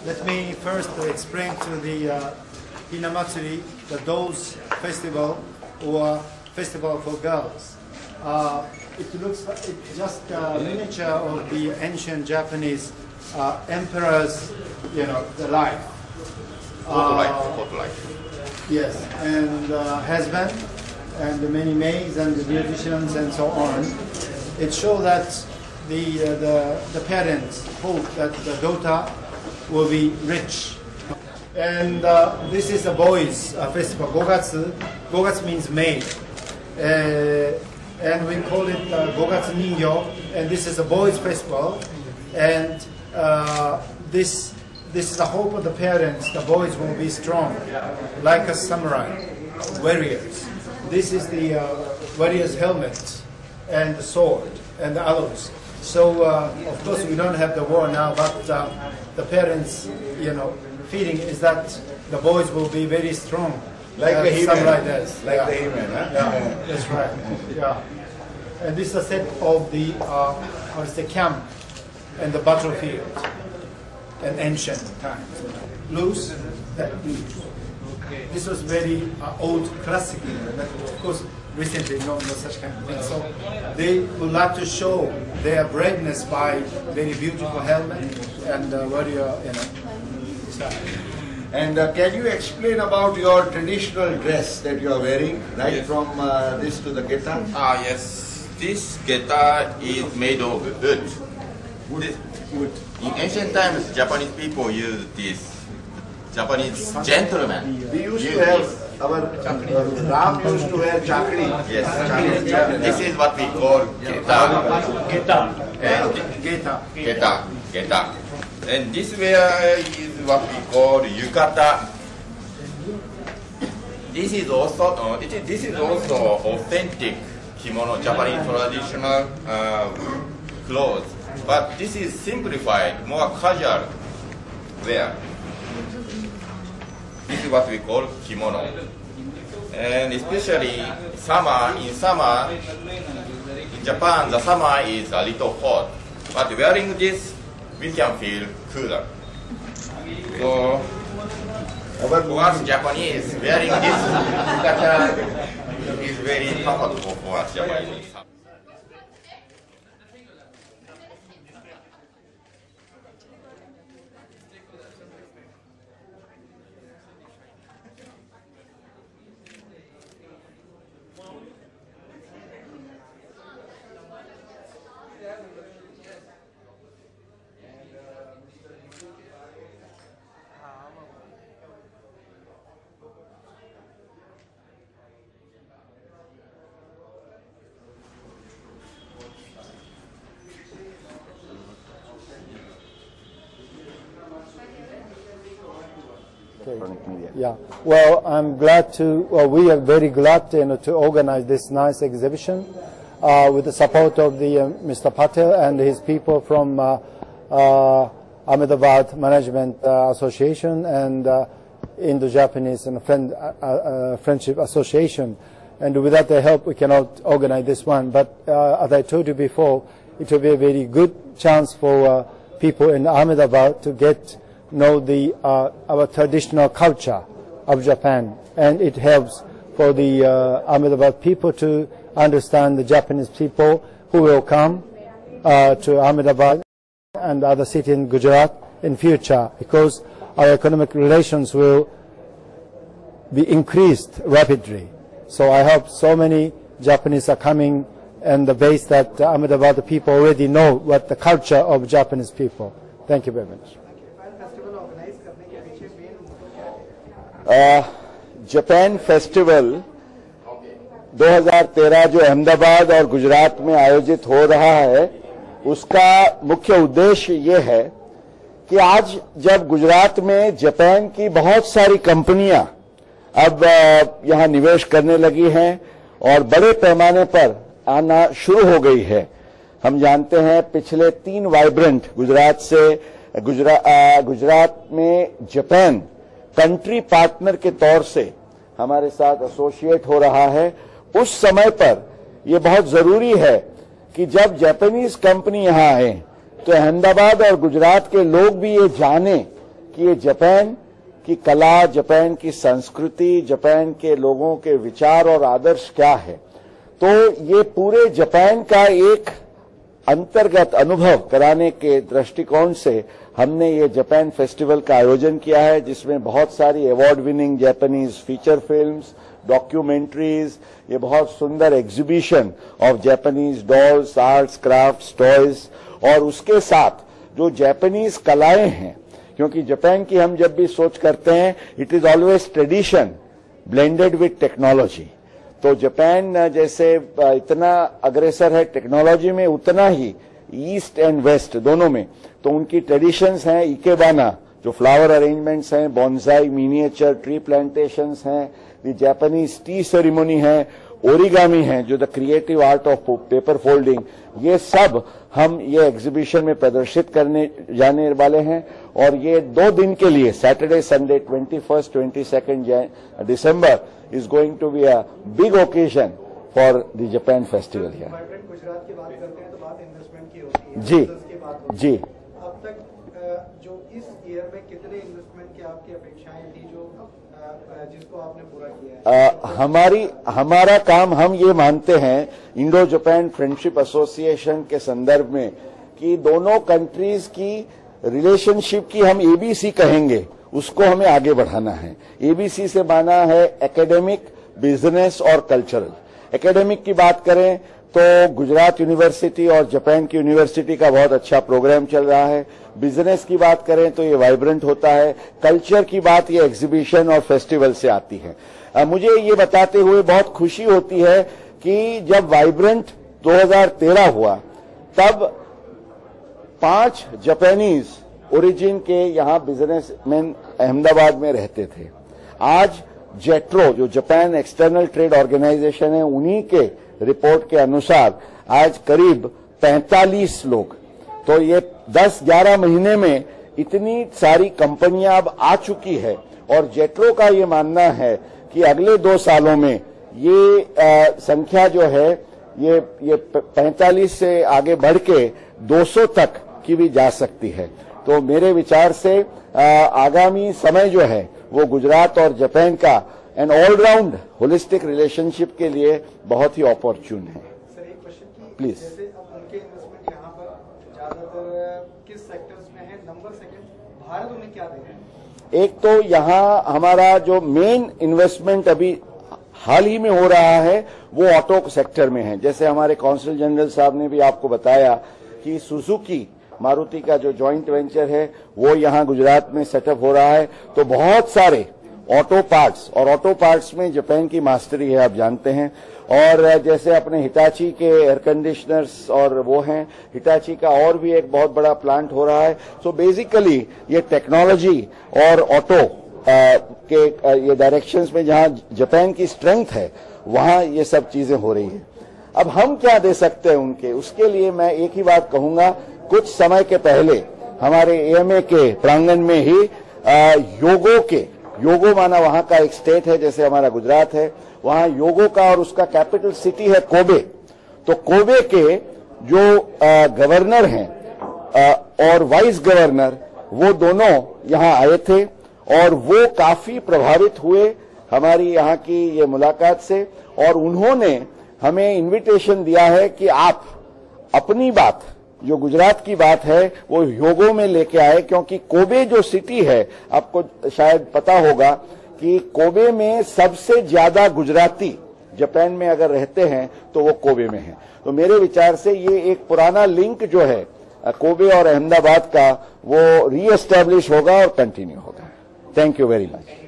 Let me first explain to the Hinamatsuri, the Dolls Festival or Festival for Girls. It looks like it's just a miniature of the ancient Japanese emperor's, the life. Spotlight. Yes, and husband, and many maids and the musicians and so on. It shows that the parents hope that the daughter will be rich. And this is a boys' festival, Gogatsu. Gogatsu means May. And we call it Gogatsu Ningyo. And this is a boys' festival. And this is the hope of the parents. The boys will be strong, like a samurai, warriors. This is the warrior's helmet and the sword and the arrows. So, of course, we don't have the war now, but the parents, feeling is that the boys will be very strong. Like the He-Man. Like this. Like the He-Man, huh? Yeah, that's right. Yeah. And this is a set of the, camp and the battlefield in ancient times. Loose. This was very old classic, but of course, recently no such kind of thing. So they would like to show their braveness by very beautiful helmet and warrior, style. And can you explain about your traditional dress that you are wearing, right? Yes. From this to the geta? Yes. This geta is made of wood. Wood. In ancient times, Japanese people used this. Japanese gentlemen. We used to have our Ram used to wear chakri. Yes, chakri. This is what we call geta. Geta. And this wear is what we call yukata. This is also authentic kimono, Japanese traditional clothes. But this is simplified, more casual wear. This is what we call kimono. And especially in summer, in Japan, the summer is a little hot. But wearing this, we can feel cooler. So, for us Japanese, wearing this yukata is very comfortable for us Japanese. Yeah, well, I'm glad we are very glad to organize this nice exhibition with the support of the Mr. Patel and his people from Ahmedabad Management Association and Indo-Japanese and Friendship Association. And without their help, we cannot organize this one. But as I told you before, it will be a very good chance for people in Ahmedabad to get know our traditional culture of Japan, and it helps for the Ahmedabad people to understand the Japanese people who will come to Ahmedabad and other cities in Gujarat in future, because our economic relations will be increased rapidly. So I hope so many Japanese are coming, and the base that Ahmedabad people already know what the culture of Japanese people. Thank you very much. Japan festival 2013 जो अहमदाबाद और गुजरात में आयोजित हो रहा है, उसका मुख्य उद्देश्य ये है कि आज जब गुजरात में जापान की बहुत सारी कंपनियां अब यहां निवेश करने लगी हैं और बड़े पैमाने पर आना शुरू हो गई है। हम जानते हैं पिछले 3 वाइब्रेंट गुजरात में जापान कंट्री पार्टनर के तौर से हमारे साथ एसोसिएट हो रहा है। उस समय पर यह बहुत जरूरी है कि जब जापानीज कंपनी यहां आए तो अहमदाबाद और गुजरात के लोग भी ये जाने कि ये जापान की कला, जापान की संस्कृति, जापान के लोगों के विचार और आदर्श क्या है। तो ये पूरे जापान का एक अंतर्गत अनुभव कराने के दृष्टिकोण से हमने ये जापान फेस्टिवल का आयोजन किया है, जिसमें बहुत सारी award winning Japanese feature films, documentaries, ये बहुत सुंदर exhibition of Japanese dolls, arts, crafts, toys, और उसके साथ जो जापानीज कलाएं हैं, क्योंकि जापान की हम जब भी सोच करते हैं it is always tradition blended with technology. तो जापान जैसे इतना अग्रेसर है टेक्नोलॉजी में, उतना ही ईस्ट एंड वेस्ट दोनों में, तो उनकी ट्रेडिशंस हैं इकेबाना जो फ्लावर अरेंजमेंट्स हैं, बॉन्साई, मिनिएचर ट्री प्लांटेशंस हैं, द जापानीज टी सेरेमनी है, ओरिगामी है जो the creative art of paper folding, ये सब हम ये एग्जीबिशन में प्रदर्शित करने जाने वाले हैं। और ये 2 दिन के लिए Saturday Sunday 21st 22nd December is going to be a big occasion for the Japan festival here. Vibrant Gujarat की बात करते हैं तो बात इन्वेस्टमेंट की होती है, जी की बात होती है। जी। अब तक जो इस ईयर में कितने इन्वेस्टमेंट की आपकी अपेक्षाएं थी जो जिसको आपने पूरा किया है? हमारा काम, हम ये मानते हैं इंडो जापान फ्रेंडशिप एसोसिएशन के संदर्भ में कि दोनों कंट्रीज की रिलेशनशिप की हम एबीसी कहेंगे, उसको हमें आगे बढ़ाना है। एबीसी से माना है एकेडमिक, बिजनेस और कल्चरल। एकेडमिक की बात करें तो गुजरात यूनिवर्सिटी और जापान की यूनिवर्सिटी का बहुत अच्छा प्रोग्राम चल रहा है। बिजनेस की बात करें तो ये वाइब्रेंट होता है। कल्चर की बात ये एग्जीबिशन और फेस्टिवल से आती है। मुझे ये बताते हुए बहुत खुशी होती है कि जब वाइब्रेंट 2013 हुआ तब 5 जापानीज ओरिजिन के यहाँ बिजनेसमैन अहमदाबाद में रहते थे। आज जेट्रो जो जापान एक्सटर्नल ट्रेड ऑर्गेनाइजेशन है, उन्हीं के रिपोर्ट के अनुसार आज करीब 45 लोग, तो ये 10-11 महीने में इतनी सारी कंपनियां अब आ चुकी है। और जेट्रो का ये मानना है कि अगले 2 सालों में ये संख्या जो है ये 45 से आगे बढ़ के 200 तक की भी जा सकती है। तो मेरे विचार से आगामी समय जो है वो गुजरात और जापान का एन ऑलराउंड होलिस्टिक रिलेशनशिप के लिए बहुत ही अपॉर्चुन है। सर एक क्वेश्चन की, प्लीज। जैसे अब उनके इन्वेस्टमेंट यहाँ पर ज्यादातर किस सेक्टर्स में है? नंबर सेकंड, भारत उन्हें क्या दे रहे हैं? एक तो यहाँ हमारा जो मेन इन्वेस्टमेंट अभी हाल ही में हो रहा है वो ऑटो सेक्टर में है। जैसे हमारे कौंसल जनरल साहब ने भी आपको बताया कि सुजुकी मारुति का जो जॉइंट वेंचर है वो यहाँ गुजरात में सेटअप हो रहा है। तो बहुत सारे ऑटो पार्ट्स, और ऑटो पार्ट्स में जापान की मास्टरी है, आप जानते हैं। और जैसे अपने हिटाची के एयर कंडीशनर्स और वो हैं, हिटाची का और भी एक बहुत बड़ा प्लांट हो रहा है। सो बेसिकली ये टेक्नोलॉजी और ऑटो के ये डायरेक्शंस में जहां जापान की स्ट्रेंथ है वहां ये सब चीजें हो रही है। अब हम क्या दे सकते हैं उनके, उसके लिए मैं एक ही बात कहूंगा। कुछ समय के पहले हमारे एएमए के प्रांगण में ही योगो माना वहां का एक स्टेट है, जैसे हमारा गुजरात है, वहां योगो का और उसका कैपिटल सिटी है कोबे। तो कोबे के जो गवर्नर हैं और वाइस गवर्नर, वो दोनों यहां आए थे और वो काफी प्रभावित हुए हमारी यहाँ की ये मुलाकात से। और उन्होंने हमें इनविटेशन दिया है कि आप अपनी बात, जो गुजरात की बात है, वो योगो में लेके आए, क्योंकि कोबे जो सिटी है, आपको शायद पता होगा कि कोबे में सबसे ज्यादा गुजराती जापान में अगर रहते हैं तो वो कोबे में है। तो मेरे विचार से ये एक पुराना लिंक जो है कोबे और अहमदाबाद का, वो रीएस्टैब्लिश होगा और कंटिन्यू होगा। Thank you very much.